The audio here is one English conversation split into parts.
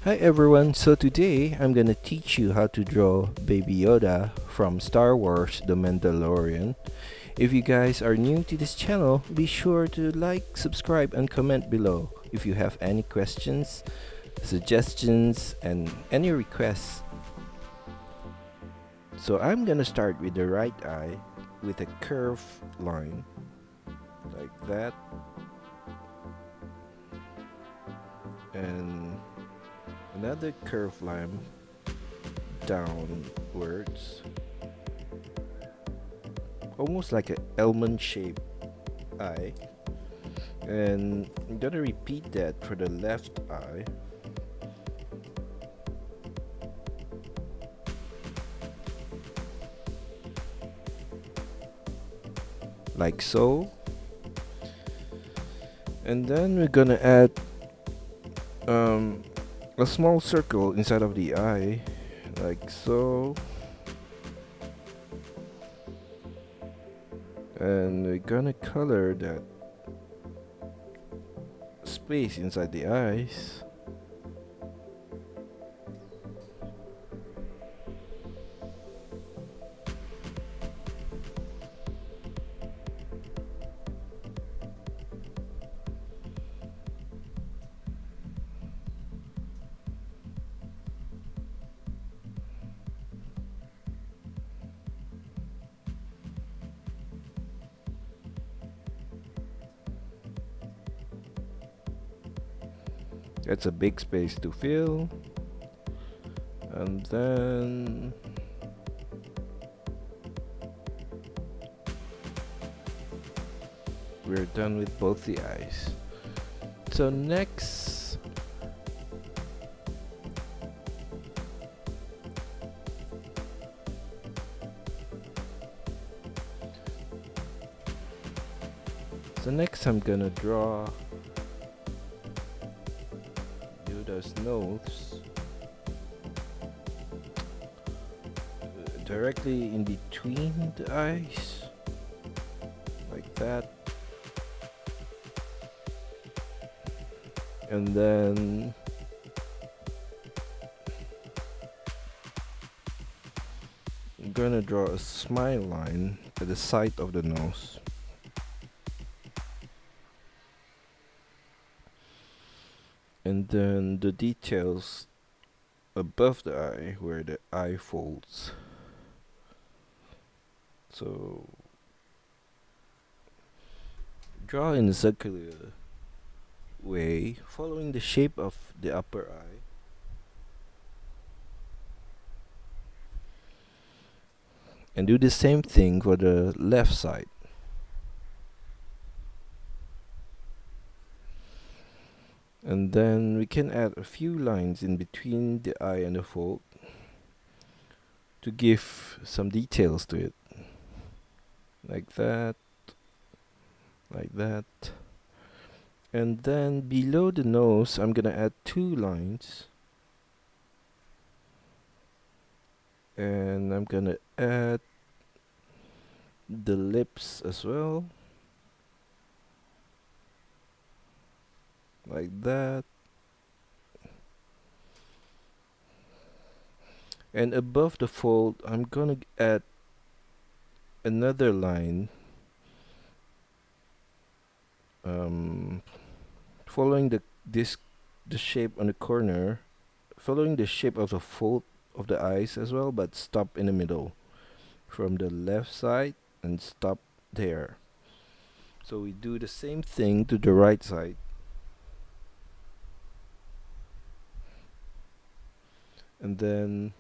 Hi everyone, so today I'm gonna teach you how to draw Baby Yoda from Star Wars The Mandalorian. If you guys are new to this channel, be sure to like, subscribe, and comment below if you have any questions, suggestions, and any requests. So I'm gonna start with the right eye with a curved line like that, and another curved line downwards, almost like an almond shaped eye. And I'm gonna repeat that for the left eye. Like so. And then we're gonna add um, a small circle inside of the eye, like so. And we're gonna color that space inside the eyes. That's a big space to fill. And then we're done with both the eyes. So next, I'm gonna draw Yoda's nose directly in between the eyes, like that. And then I'm gonna draw a smile line at the side of the nose. And then the details above the eye where the eye folds. So draw in a circular way, following the shape of the upper eye. And do the same thing for the left side. And then we can add a few lines in between the eye and the fold to give some details to it. Like that, like that. And then below the nose, I'm gonna add 2 lines. And I'm gonna add the lips as well. Like that. And above the fold, I'm gonna add another line, following the shape on the corner, following the shape of the fold of the eyes as well, but stop in the middle from the left side and stop there. So we do the same thing to the right side. And then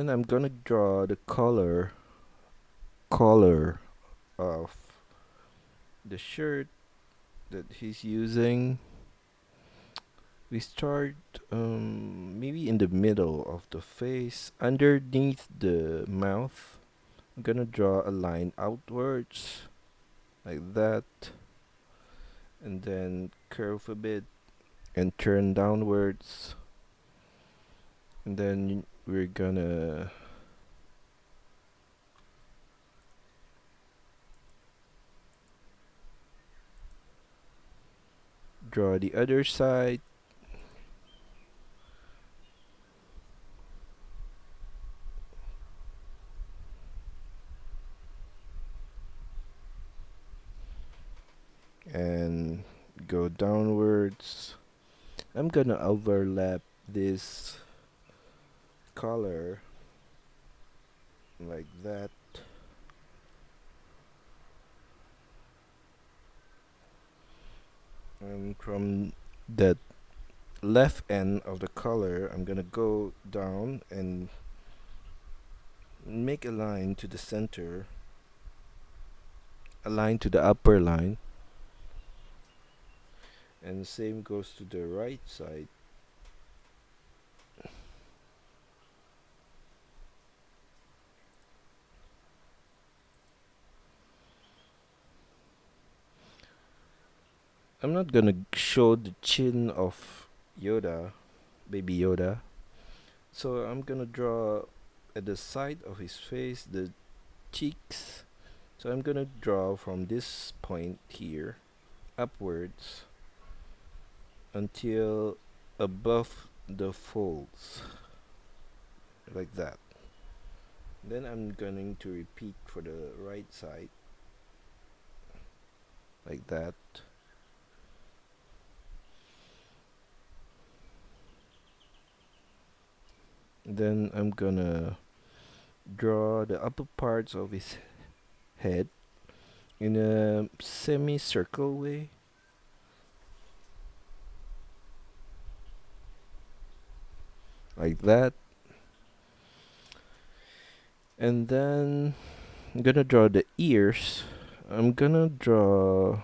I'm gonna draw the color of the shirt that he's using. We start maybe in the middle of the face, underneath the mouth. I'm gonna draw a line outwards like that, and then curve a bit and turn downwards. And then we're gonna draw the other side. And go downwards. I'm gonna overlap this color like that. And from the left end of the color, I'm gonna go down and make a line to the center, a line to the upper line, and same goes to the right side. I'm not gonna show the chin of Yoda, Baby Yoda, so I'm gonna draw at the side of his face the cheeks. So I'm gonna draw from this point here upwards until above the folds, like that. Then I'm going to repeat for the right side, like that. Then I'm gonna draw the upper parts of his head in a semicircle way, like that. And then I'm gonna draw the ears. I'm gonna draw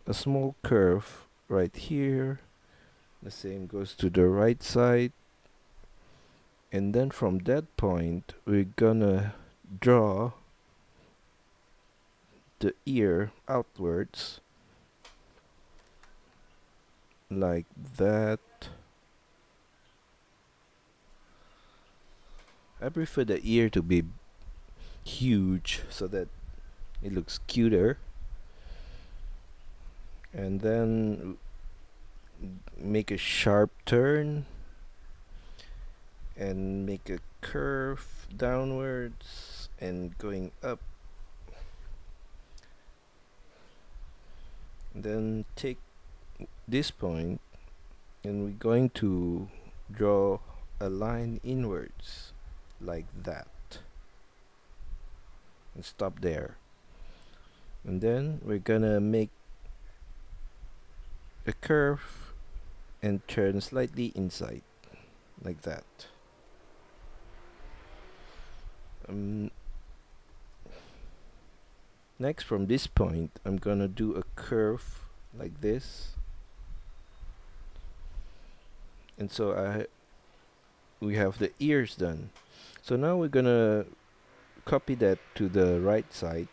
a small curve right here. The same goes to the right side. And then from that point, we're gonna draw the ear outwards, like that. I prefer the ear to be huge so that it looks cuter. And then make a sharp turn and make a curve downwards and going up. Then take this point and we're going to draw a line inwards, like that, and stop there. And then we're gonna make a curve and turn slightly inside, like that. Next, from this point, I'm gonna do a curve like this, and so we have the ears done. So now we're gonna copy that to the right side.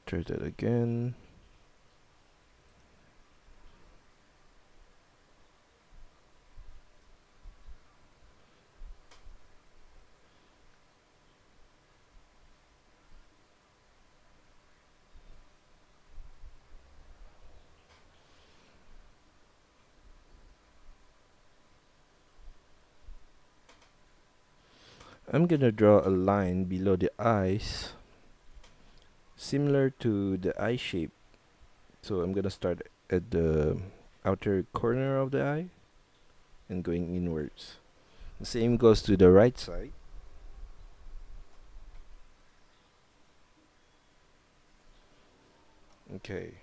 Try that again. I'm gonna draw a line below the eyes, similar to the eye shape. So I'm gonna start at the outer corner of the eye and going inwards. The same goes to the right side. Okay.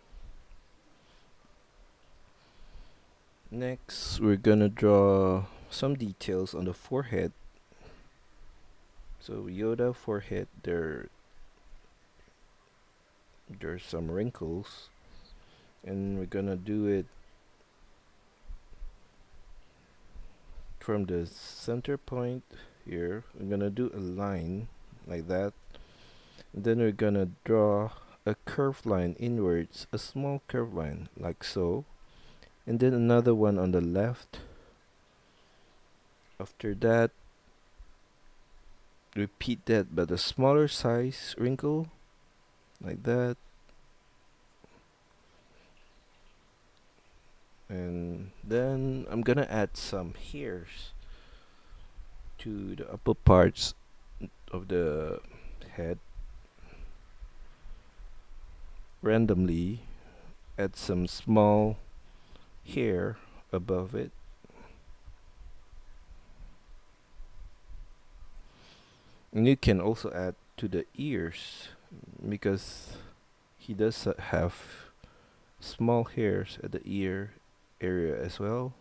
Next, we're gonna draw some details on the forehead. So Yoda forehead, there's some wrinkles, and we're gonna do it from the center point here. We're gonna do a line like that, and then we're gonna draw a curved line inwards, a small curved line like so, and then another one on the left, After that, repeat that but a smaller size wrinkle, like that. And then I'm gonna add some hairs to the upper parts of the head. Randomly add some small hair above it. And you can also add to the ears because he does have small hairs at the ear area as well.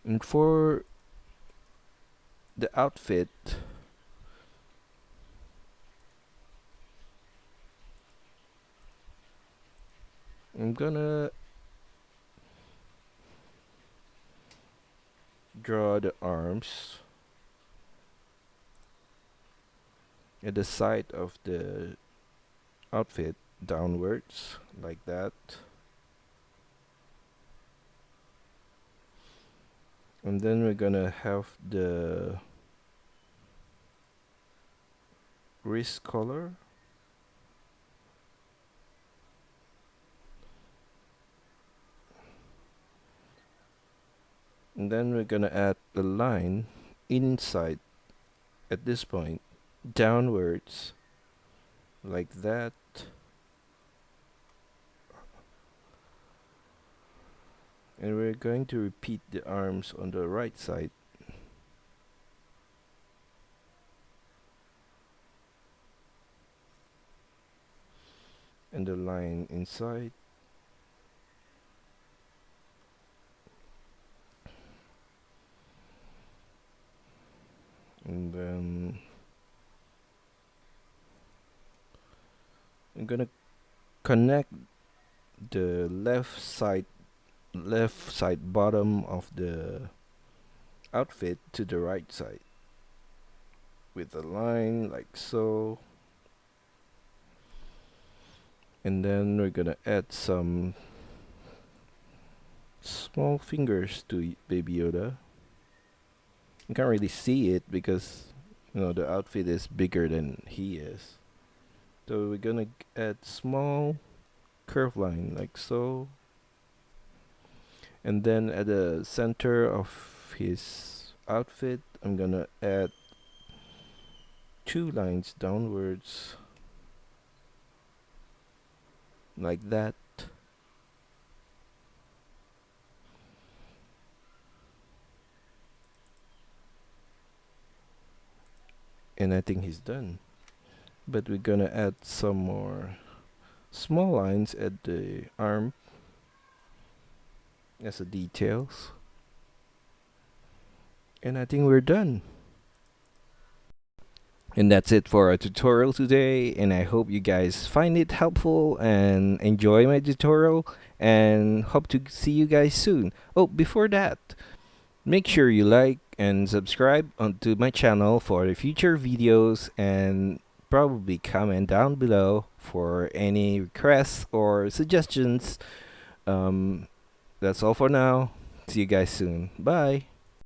And for the outfit, I'm gonna draw the arms at the side of the outfit downwards, like that. And then we're gonna have the wrist collar. And then we're gonna add a line inside at this point, downwards, like that. And we're going to repeat the arms on the right side. And the line inside. And then I'm gonna connect the left side bottom of the outfit to the right side with a line like so. And then we're gonna add some small fingers to Baby Yoda. You can't really see it because the outfit is bigger than he is. So we're gonna add small curve line like so. And then at the center of his outfit, I'm gonna add 2 lines downwards, like that. And I think he's done. But we're gonna add some more small lines at the arm as a details. And I think we're done. And that's it for our tutorial today, and I hope you guys find it helpful and enjoy my tutorial, and hope to see you guys soon. Oh, before that, make sure you like and subscribe onto my channel for the future videos, and probably comment down below for any requests or suggestions. That's all for now. See you guys soon. Bye.